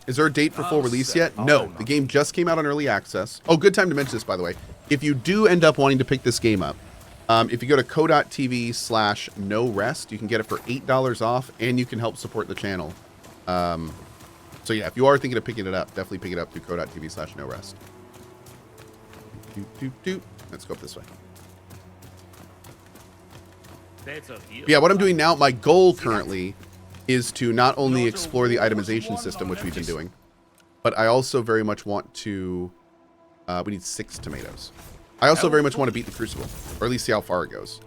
Is there a date for full release yet? No, the game just came out on early access. Oh, good time to mention this, by the way. If you do end up wanting to pick this game up, if you go to Cohh.tv/no rest, you can get it for $8 off, and you can help support the channel. So yeah, if you are thinking of picking it up, definitely pick it up through Cohh.tv/no rest. Let's go up this way. Yeah, what I'm doing now, my goal currently is to not only explore the itemization system, which we've been doing, but I also very much want to... we need 6 tomatoes. I also very much want to beat the Crucible, or at least see how far it goes.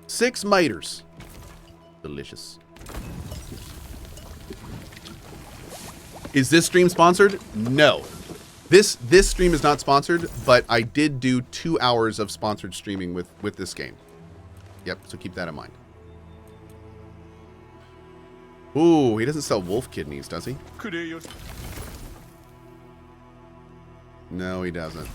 Six miters. Delicious. Is this stream sponsored? No. This stream is not sponsored, but I did do 2 hours of sponsored streaming with this game. Yep, so keep that in mind. Ooh, he doesn't sell wolf kidneys, does he? No, he doesn't.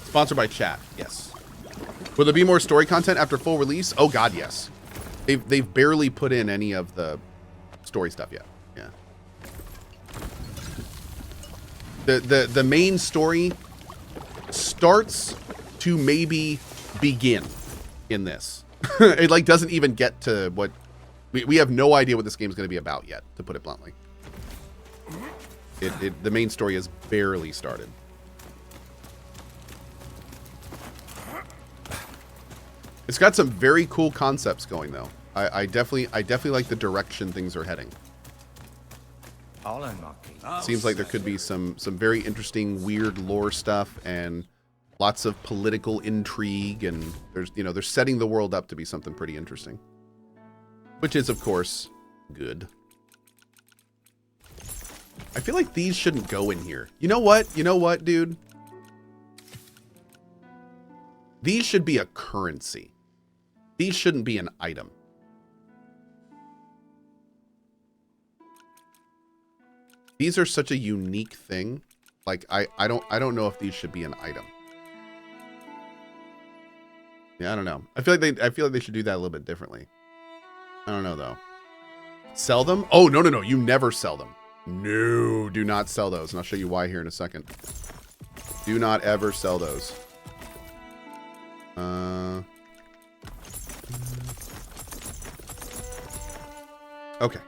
Sponsored by chat, yes. Will there be more story content after full release? Oh god, yes. They've barely put in any of the story stuff yet. Yeah. The main story starts to maybe begin in this. It like doesn't even get to what we have no idea what this game is going to be about yet, to put it bluntly. The main story has barely started. It's got some very cool concepts going though. I definitely like the direction things are heading. Seems like there could be some very interesting, weird lore stuff and lots of political intrigue, and they're setting the world up to be something pretty interesting. Which is, of course, good. I feel like these shouldn't go in here. You know what? You know what, dude? These should be a currency. These shouldn't be an item. These are such a unique thing. Like I don't know if these should be an item. Yeah, I don't know. I feel like they should do that a little bit differently. I don't know though. Sell them? Oh, no. You never sell them. No, do not sell those. And I'll show you why here in a second. Do not ever sell those. Okay.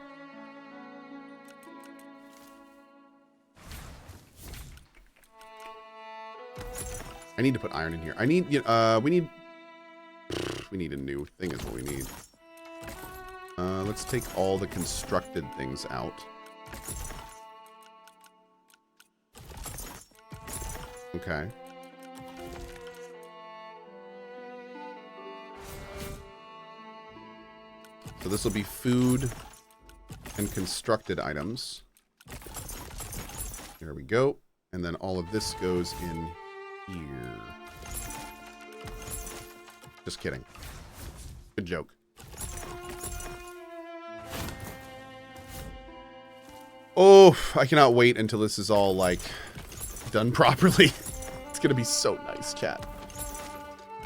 I need to put iron in here. We need a new thing is what we need. Let's take all the constructed things out. Okay. So this will be food and constructed items. There we go. And then all of this goes in here. Just kidding. Good joke. Oh, I cannot wait until this is all like done properly. It's gonna be so nice, chat.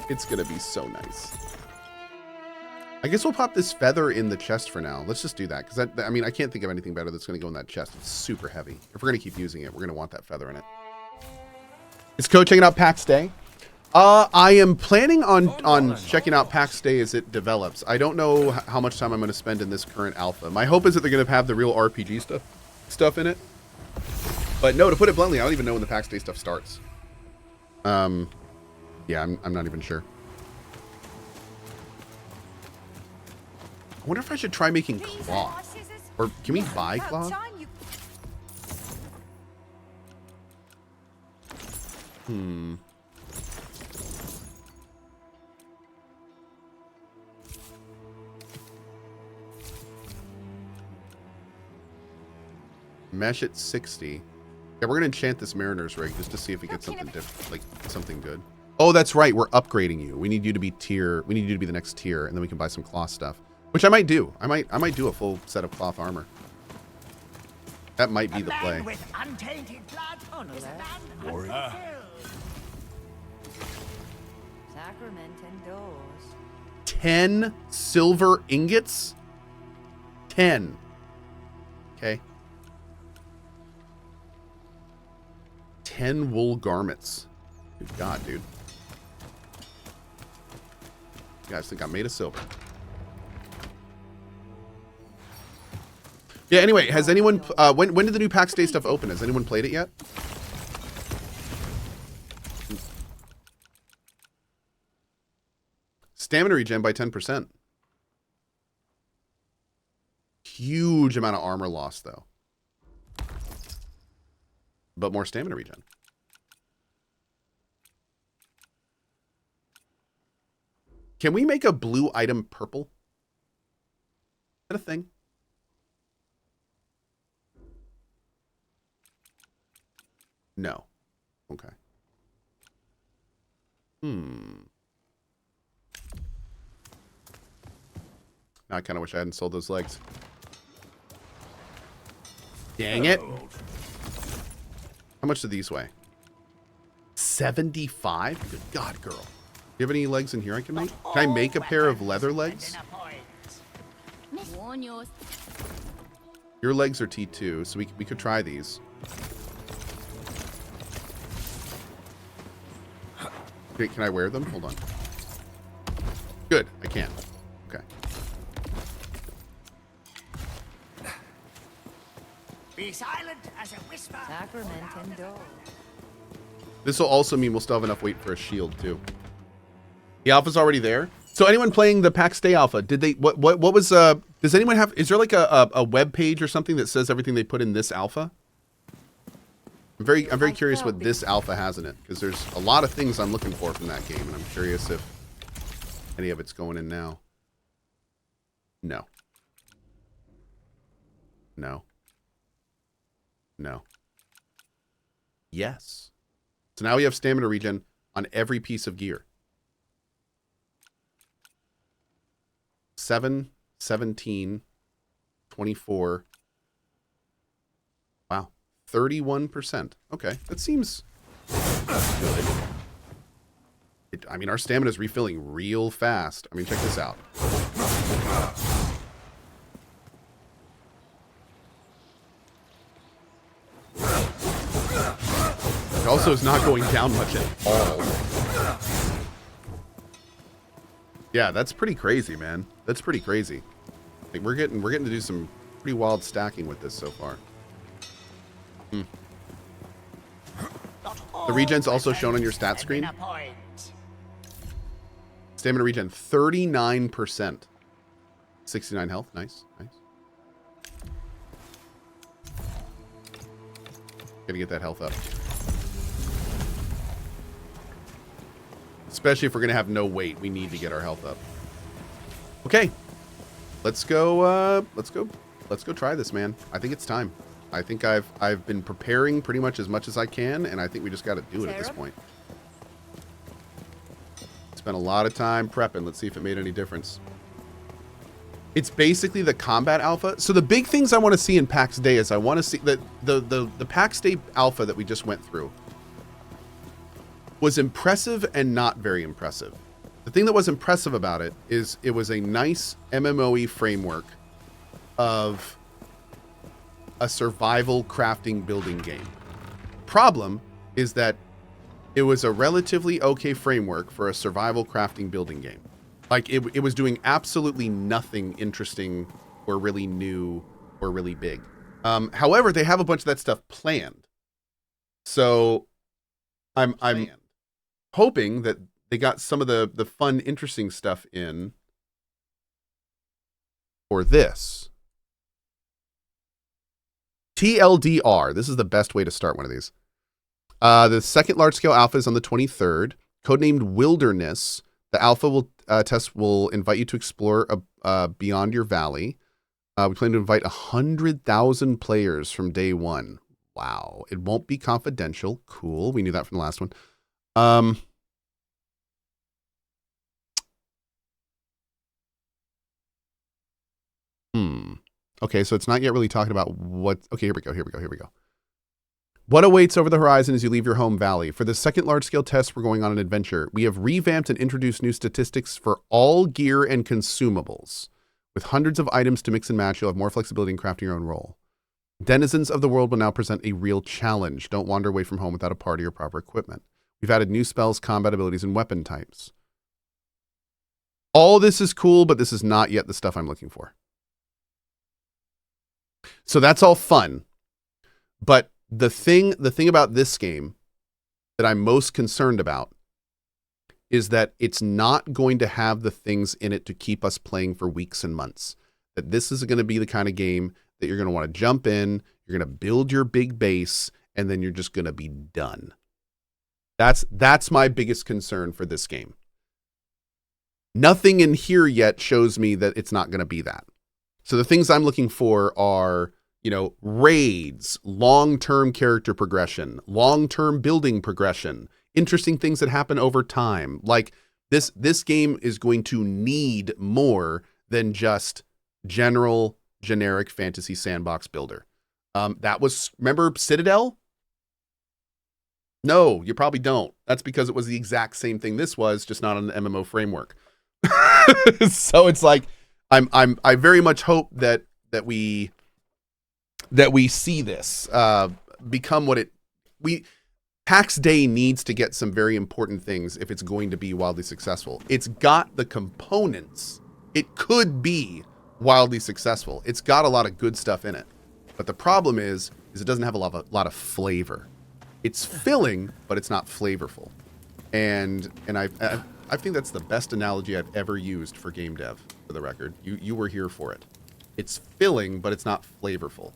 It's gonna be so nice. I guess we'll pop this feather in the chest for now. Let's just do that, because I mean, I can't think of anything better that's going to go in that chest. It's super heavy. If we're going to keep using it, we're going to want that feather in it. Is Cohh checking out PAX Day? I am planning on checking out PAX Day as it develops. I don't know how much time I'm going to spend in this current alpha. My hope is that they're going to have the real RPG stuff in it. But no, to put it bluntly, I don't even know when the PAX Day stuff starts. Yeah, I'm not even sure. I wonder if I should try making cloth. Or can we buy cloth? Mesh at 60. Yeah, we're going to enchant this Mariner's rig just to see if we get something different, like something good. Oh, that's right. We're upgrading you. We need you to be tier. We need you to be the next tier, and then we can buy some cloth stuff. Which I might do. I might do a full set of cloth armor. That might be the play. With untainted blood. Warrior. Sacrament indoors. 10 silver ingots? 10. Okay. 10 wool garments. Good God, dude. You guys think I'm made of silver? Yeah, anyway, has anyone... when did the new PAX Day stuff open? Has anyone played it yet? Stamina regen by 10%. Huge amount of armor loss, though. But more stamina regen. Can we make a blue item purple? Is that a thing? No. Okay. Now I kind of wish I hadn't sold those legs. Dang it. How much do these weigh? 75? Good God, girl. Do you have any legs in here I can make? Can I make a pair of leather legs? Your legs are T2, so we could try these. Okay, can I wear them? Hold on. Good, I can. Okay. Be silent as a whisper. Sacrament indoors. This will also mean we'll still have enough weight for a shield too. The alpha's already there. So anyone playing the PAX Day alpha, did they what was does anyone have, is there like a web page or something that says everything they put in this alpha? I'm very curious what this alpha has in it, because there's a lot of things I'm looking for from that game, and I'm curious if any of it's going in now. No. No. No. Yes. So now we have stamina regen on every piece of gear. 7, 17, 24. Wow. 31%. Okay. That seems good. I mean, our stamina is refilling real fast. I mean, check this out. It also is not going down much at all. Yeah, that's pretty crazy, man. That's pretty crazy. Like, we're getting to do some pretty wild stacking with this so far. The regen's also shown on your stat screen. Stamina regen 39%. 69 health. Nice, nice. Gotta get that health up. Especially if we're gonna have no weight, we need to get our health up. Okay, let's go try this, man. I think it's time. I think I've been preparing pretty much as I can, and I think we just got to do it at this point. Spent a lot of time prepping. Let's see if it made any difference. It's basically the combat alpha. So the big things I want to see in PAX Day is I want to see the PAX Day alpha that we just went through was impressive and not very impressive. The thing that was impressive about it is it was a nice MMOE framework of a survival crafting building game. Problem is that it was a relatively okay framework for a survival crafting building game. Like it was doing absolutely nothing interesting or really new or really big. However, they have a bunch of that stuff planned. So I'm hoping that they got some of the fun, interesting stuff in for this. TLDR. This is the best way to start one of these. The second large-scale alpha is on the 23rd. Codenamed Wilderness. The alpha test will invite you to explore beyond your valley. We plan to invite 100,000 players from day one. Wow. It won't be confidential. Cool. We knew that from the last one. Okay, so it's not yet really talking about what... Okay, here we go. What awaits over the horizon as you leave your home valley? For the second large-scale test, we're going on an adventure. We have revamped and introduced new statistics for all gear and consumables. With hundreds of items to mix and match, you'll have more flexibility in crafting your own role. Denizens of the world will now present a real challenge. Don't wander away from home without a party or proper equipment. We've added new spells, combat abilities, and weapon types. All this is cool, but this is not yet the stuff I'm looking for. So that's all fun. But the thing about this game that I'm most concerned about is that it's not going to have the things in it to keep us playing for weeks and months. That this is going to be the kind of game that you're going to want to jump in, you're going to build your big base, and then you're just going to be done. That's my biggest concern for this game. Nothing in here yet shows me that it's not going to be that. So the things I'm looking for are, raids, long-term character progression, long-term building progression, interesting things that happen over time. Like this game is going to need more than just generic fantasy sandbox builder. Remember Citadel? No, you probably don't. That's because it was the exact same thing this was, just not on the MMO framework. So it's like I very much hope that we see this become what PAX Day needs to get some very important things if it's going to be wildly successful. It's got the components. It could be wildly successful. It's got a lot of good stuff in it. But the problem is it doesn't have a lot of flavor. It's filling, but it's not flavorful. And I think that's the best analogy I've ever used for game dev, for the record. You were here for it. It's filling, but it's not flavorful.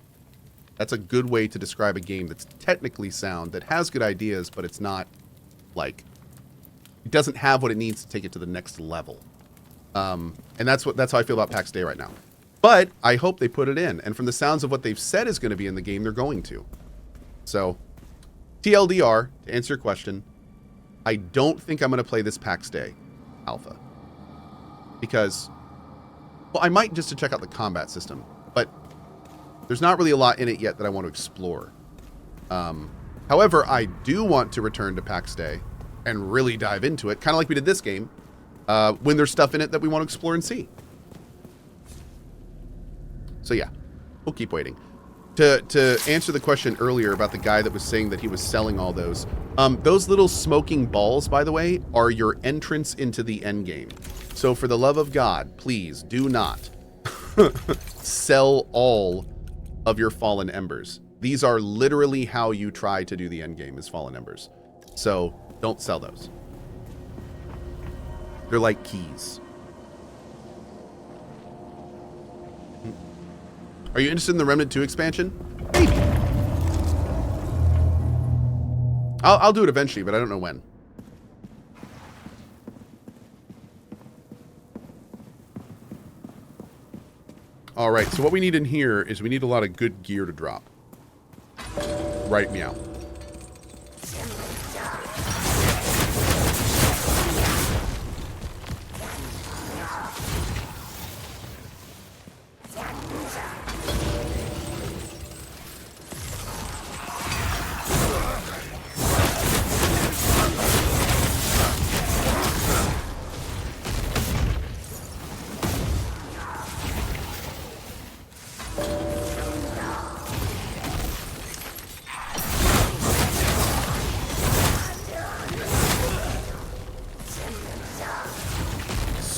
That's a good way to describe a game that's technically sound, that has good ideas, but it's not, it doesn't have what it needs to take it to the next level. And that's how I feel about PAX Day right now. But I hope they put it in. And from the sounds of what they've said is going to be in the game, they're going to. So, TLDR, to answer your question, I don't think I'm going to play this PAX Day alpha. Because, well, I might just to check out the combat system. But there's not really a lot in it yet that I want to explore. However, I do want to return to PAX Day and really dive into it, kind of like we did this game, when there's stuff in it that we want to explore and see. So yeah, we'll keep waiting. To answer the question earlier about the guy that was saying that he was selling all those little smoking balls, by the way, are your entrance into the end game. So for the love of God, please do not sell all of your fallen embers. These are literally how you try to do the end game, is fallen embers. So don't sell those. They're like keys. Are you interested in the Remnant 2 expansion? Maybe. I'll do it eventually, but I don't know when. All right, so what we need in here is we need a lot of good gear to drop. Right, meow.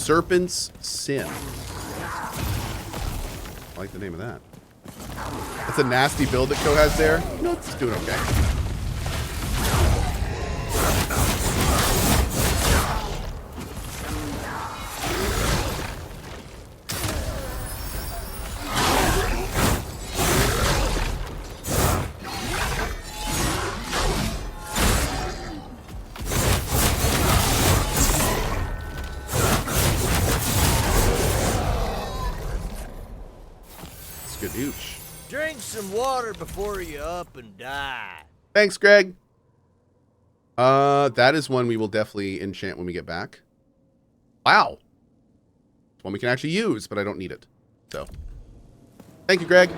Serpent's Sin. I like the name of that. That's a nasty build that Cohh has there. No, it's doing okay. Drink some water before you up and die. Thanks, Greg. That is one we will definitely enchant when we get back. Wow. It's one we can actually use, but I don't need it. So. Thank you, Greg.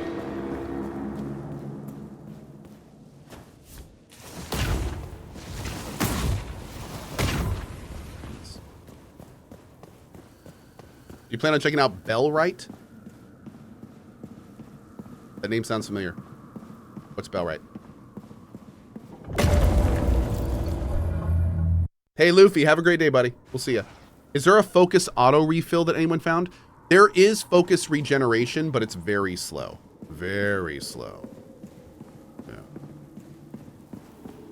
You plan on checking out Bellwright? That name sounds familiar. What's Bellwright? Hey, Luffy, have a great day, buddy. We'll see ya. Is there a focus auto refill that anyone found? There is focus regeneration, but it's very slow. Very slow. Yeah.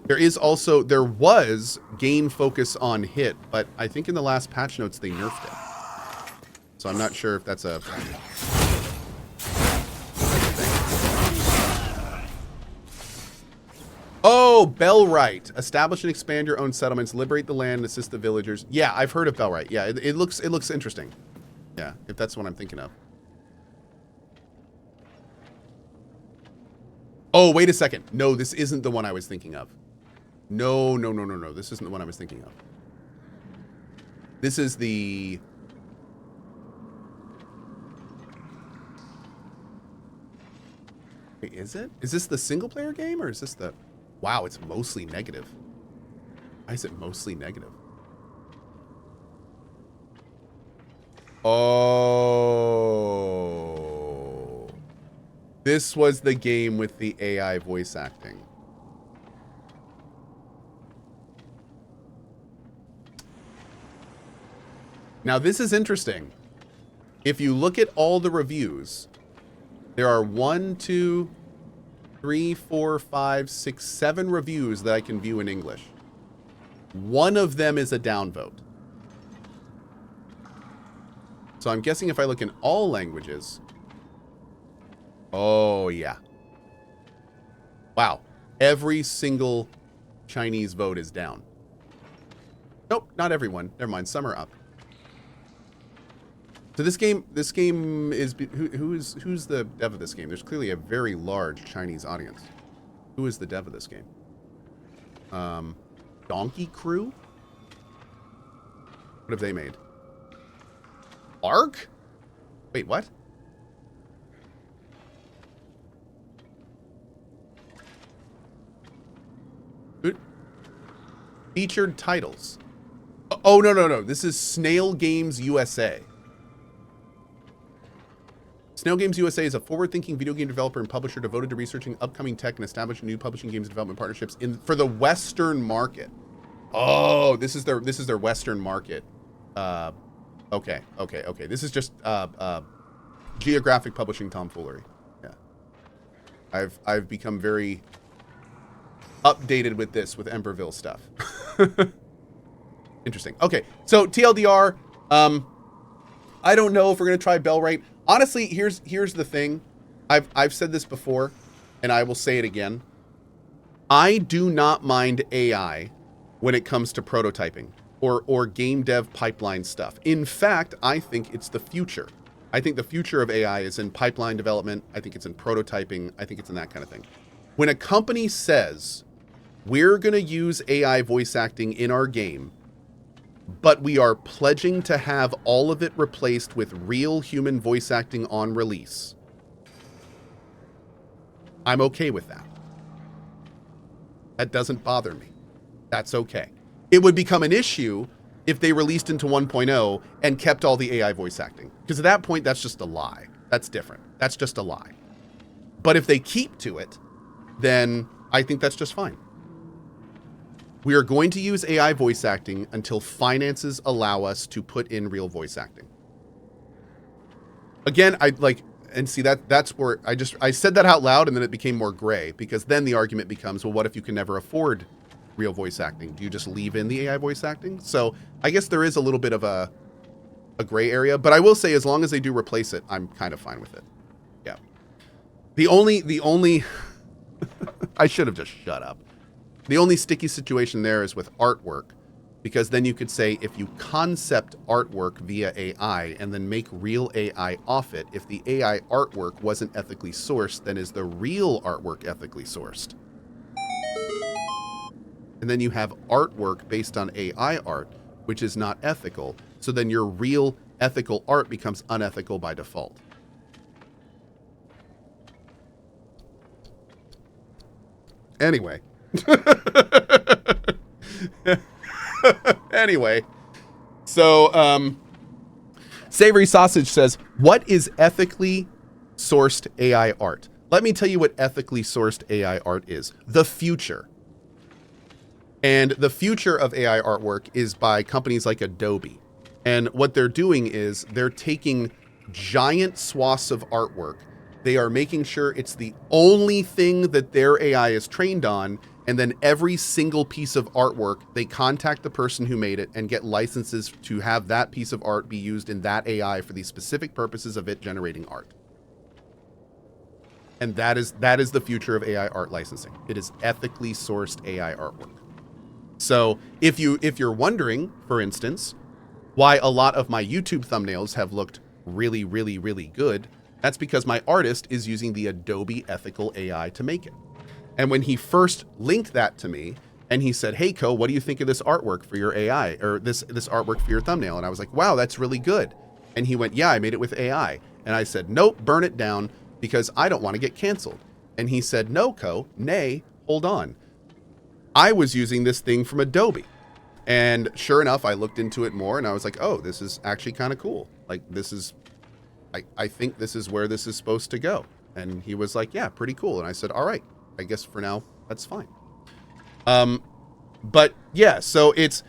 There was gain focus on hit, but I think in the last patch notes they nerfed it. So I'm not sure if that's a... Oh, Bellwright. Establish and expand your own settlements, liberate the land, and assist the villagers. Yeah, I've heard of Bellwright. Yeah, it looks interesting. Yeah, if that's what I'm thinking of. Oh, wait a second. No, this isn't the one I was thinking of. No. This isn't the one I was thinking of. This is the... Wait, is it? Is this the single player game or is this the... Wow, it's mostly negative. Why is it mostly negative? Oh. This was the game with the AI voice acting. Now, this is interesting. If you look at all the reviews, there are 1, 2, 3, 4, 5, 6, 7 reviews that I can view in English. One of them is a downvote. So I'm guessing if I look in all languages... Oh, yeah. Wow. Every single Chinese vote is down. Nope, not everyone. Never mind, some are up. So this game is... Who's the dev of this game? There's clearly a very large Chinese audience. Who is the dev of this game? Donkey Crew? What have they made? Ark? Wait, what? Featured titles. Oh, no. This is Snail Games USA. Snail Games USA is a forward-thinking video game developer and publisher devoted to researching upcoming tech and establishing new publishing games and development partnerships for the Western market. Oh, this is their Western market. Okay. This is just geographic publishing tomfoolery. Yeah. I've become very updated with this with Emberville stuff. Interesting. Okay, so TLDR. I don't know if we're gonna try Bellwright. Honestly, here's the thing. I've said this before, and I will say it again. I do not mind AI when it comes to prototyping or game dev pipeline stuff. In fact, I think it's the future. I think the future of AI is in pipeline development. I think it's in prototyping. I think it's in that kind of thing. When a company says, we're going to use AI voice acting in our game, but we are pledging to have all of it replaced with real human voice acting on release, I'm okay with that. That doesn't bother me. That's okay. It would become an issue if they released into 1.0 and kept all the AI voice acting. Because at that point, that's just a lie. That's different. That's just a lie. But if they keep to it, then I think that's just fine. We are going to use AI voice acting until finances allow us to put in real voice acting. Again, and see that's where I said that out loud and then it became more gray, because then the argument becomes, well, what if you can never afford real voice acting? Do you just leave in the AI voice acting? So I guess there is a little bit of a gray area, but I will say as long as they do replace it, I'm kind of fine with it. Yeah. The only I should have just shut up. The only sticky situation there is with artwork, because then you could say if you concept artwork via AI and then make real AI off it, if the AI artwork wasn't ethically sourced, then is the real artwork ethically sourced? And then you have artwork based on AI art, which is not ethical. So then your real ethical art becomes unethical by default. Anyway. Anyway. So, Savory Sausage says, what is ethically sourced AI art? Let me tell you what ethically sourced AI art is. The future. And the future of AI artwork is by companies like Adobe. And what they're doing is they're taking giant swaths of artwork. They are making sure it's the only thing that their AI is trained on. And then every single piece of artwork, they contact the person who made it and get licenses to have that piece of art be used in that AI for the specific purposes of it generating art. And that is the future of AI art licensing. It is ethically sourced AI artwork. So if you're wondering, for instance, why a lot of my YouTube thumbnails have looked really, really, really good, that's because my artist is using the Adobe ethical AI to make it. And when he first linked that to me and he said, hey, Cohh, what do you think of this artwork for your AI or this artwork for your thumbnail? And I was like, wow, that's really good. And he went, yeah, I made it with AI. And I said, nope, burn it down because I don't want to get canceled. And he said, no, Cohh, nay, hold on. I was using this thing from Adobe. And sure enough, I looked into it more and I was like, oh, this is actually kind of cool. Like this is, I think this is where this is supposed to go. And he was like, yeah, pretty cool. And I said, all right, I guess for now, that's fine. But yeah, so it's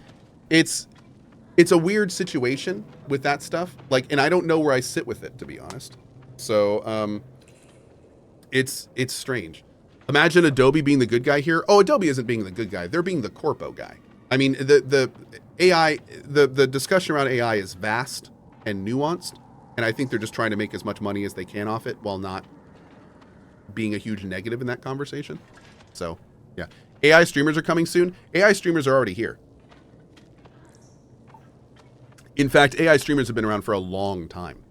a weird situation with that stuff. Like, and I don't know where I sit with it, to be honest. So, it's strange. Imagine Adobe being the good guy here. Oh, Adobe isn't being the good guy. They're being the corpo guy. I mean, the AI, the discussion around AI is vast and nuanced. And I think they're just trying to make as much money as they can off it while not being a huge negative in that conversation. So, yeah. AI streamers are coming soon. AI streamers are already here. In fact, AI streamers have been around for a long time.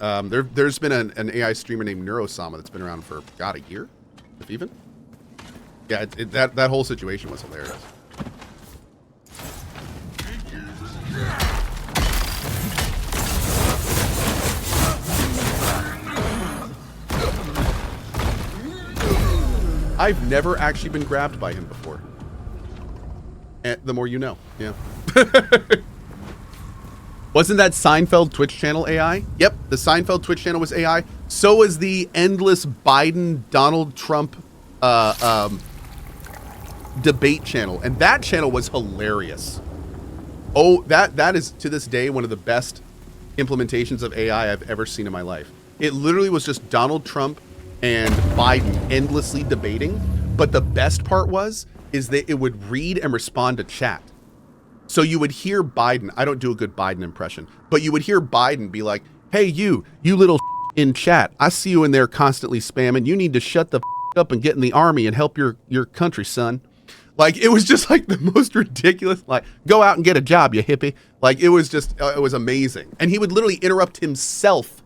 There's been an AI streamer named Neurosama that's been around for, God, a year, if even. Yeah, that whole situation was hilarious. I've never actually been grabbed by him before. And the more you know, yeah. Wasn't that Seinfeld Twitch channel AI? Yep, the Seinfeld Twitch channel was AI. So was the endless Biden Donald Trump debate channel, and that channel was hilarious. Oh, that is to this day one of the best implementations of AI I've ever seen in my life. It literally was just Donald Trump and Biden endlessly debating, but the best part is that it would read and respond to chat. So you would hear Biden, I don't do a good Biden impression, but you would hear Biden be like, hey, you little in chat, I see you in there constantly spamming. You need to shut the up and get in the army and help your country, son. Like, it was just like the most ridiculous, like, go out and get a job, you hippie. Like, it was just, it was amazing. And he would literally interrupt himself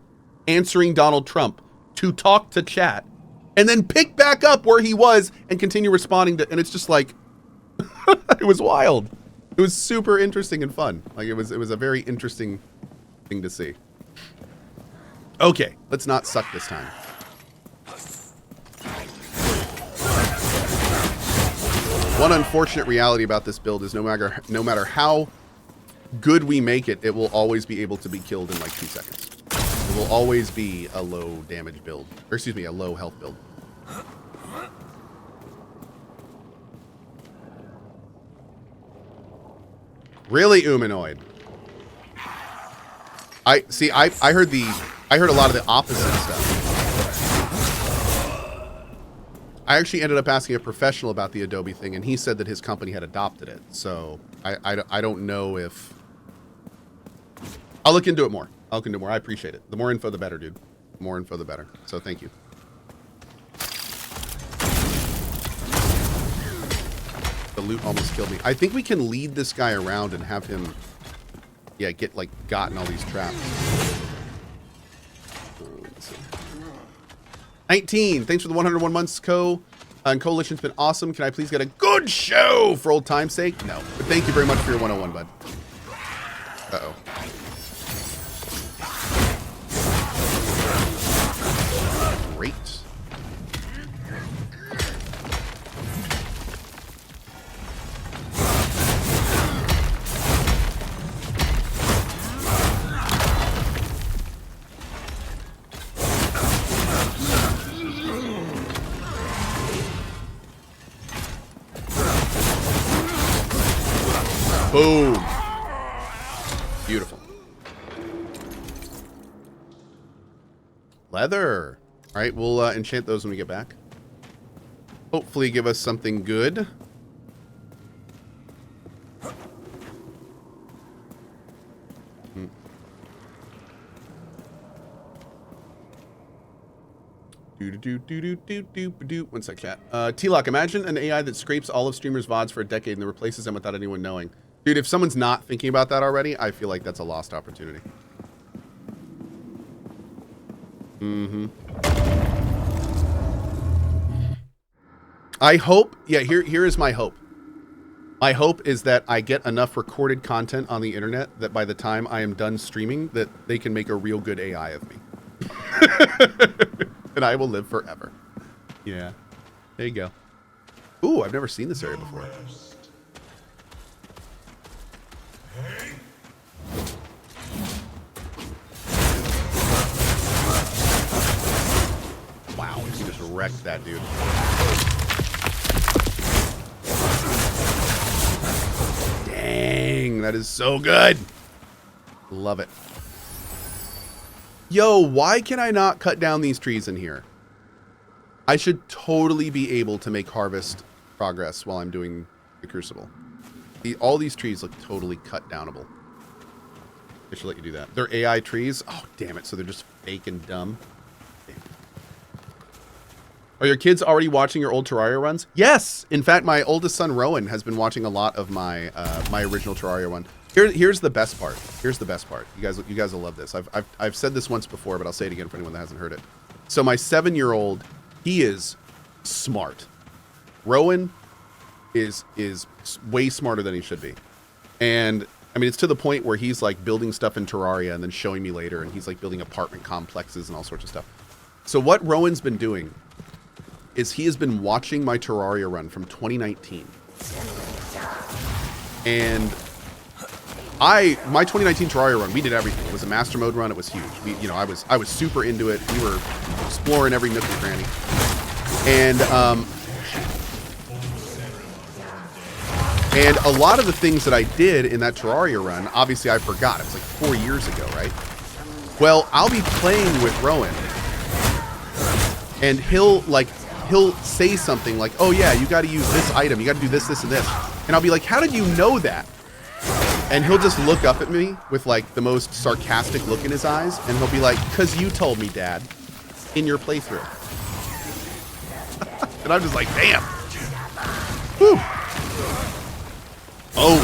answering Donald Trump to talk to chat and then pick back up where he was and continue responding to, and it's just like, it was wild. It was super interesting and fun. Like, it was a very interesting thing to see. Okay, let's not suck this time. One unfortunate reality about this build is no matter how good we make it, it will always be able to be killed in like 2 seconds. It will always be a low damage build, or excuse me, a low health build. Really, Umanoid? I heard a lot of the opposite stuff. I actually ended up asking a professional about the Adobe thing, and he said that his company had adopted it. So I don't know if... I'll look into it more. I'll look into it more. I appreciate it. The more info, the better, dude. The more info, the better. So thank you. The loot almost killed me. I think we can lead this guy around and have him, yeah, get like gotten all these traps. 19. Thanks for the 101 months, Cohh. And Coalition's been awesome. Can I please get a good show for old time's sake? No. But thank you very much for your 101, bud. Uh-oh. Great. Boom. Beautiful. Leather. All right, we'll enchant those when we get back. Hopefully give us something good. What's that, cat? T-Lock, imagine an AI that scrapes all of streamers' VODs for a decade and then replaces them without anyone knowing. Dude, if someone's not thinking about that already, I feel like that's a lost opportunity. Mm-hmm. I hope, yeah, here is my hope. My hope is that I get enough recorded content on the internet that by the time I am done streaming, that they can make a real good AI of me. And I will live forever. Yeah. There you go. Ooh, I've never seen this area before. Wow, he just wrecked that dude. Dang, that is so good. Love it. Yo, why can I not cut down these trees in here? I should totally be able to make harvest progress while I'm doing the Crucible. All these trees look totally cut downable. I should let you do that. They're AI trees? Oh, damn it. So they're just fake and dumb. Damn. Are your kids already watching your old Terraria runs? Yes! In fact, my oldest son, Rowan, has been watching a lot of my my original Terraria run. Here's the best part. Here's the best part. You guys will love this. I've said this once before, but I'll say it again for anyone that hasn't heard it. So my 7-year-old, he is smart. Rowan is way smarter than he should be. And I mean, it's to the point where he's like building stuff in Terraria and then showing me later, and he's like building apartment complexes and all sorts of stuff. So what Rowan's been doing is he has been watching my Terraria run from 2019. And my 2019 Terraria run, we did everything. It was a master mode run. It was huge. I was super into it. We were exploring every nook and cranny. And a lot of the things that I did in that Terraria run, obviously I forgot. It was like 4 years ago, right? Well, I'll be playing with Rowan, and he'll say something like, "Oh yeah, you got to use this item. You got to do this, this, and this." And I'll be like, "How did you know that?" And he'll just look up at me with like the most sarcastic look in his eyes, and he'll be like, "'Cause you told me, Dad, in your playthrough." And I'm just like, "Damn." Whew. Oh.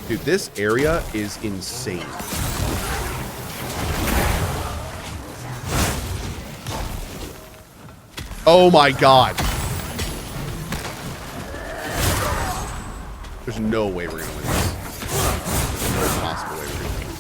Dude, this area is insane. Oh my god. There's no way we're gonna win this. No possible way we're gonna win this.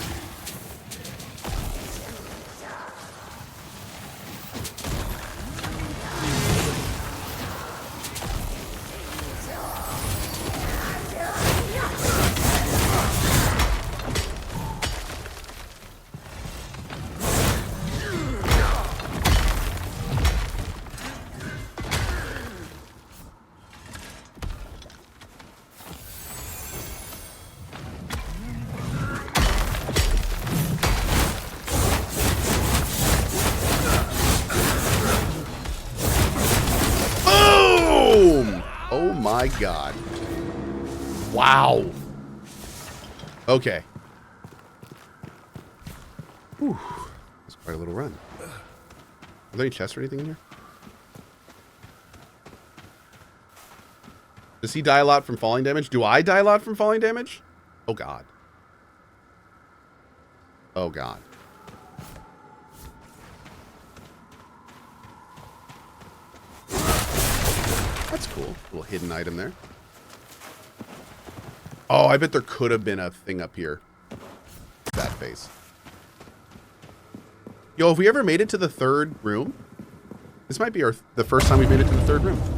My god. Wow. Okay. Whew. That's quite a little run. Are there any chests or anything in here? Does he die a lot from falling damage? Do I die a lot from falling damage? Oh god. Oh god. That's cool. A little hidden item there. Oh, I bet there could have been a thing up here. That face. Yo, have we ever made it to the third room? This might be the first time we've made it to the third room.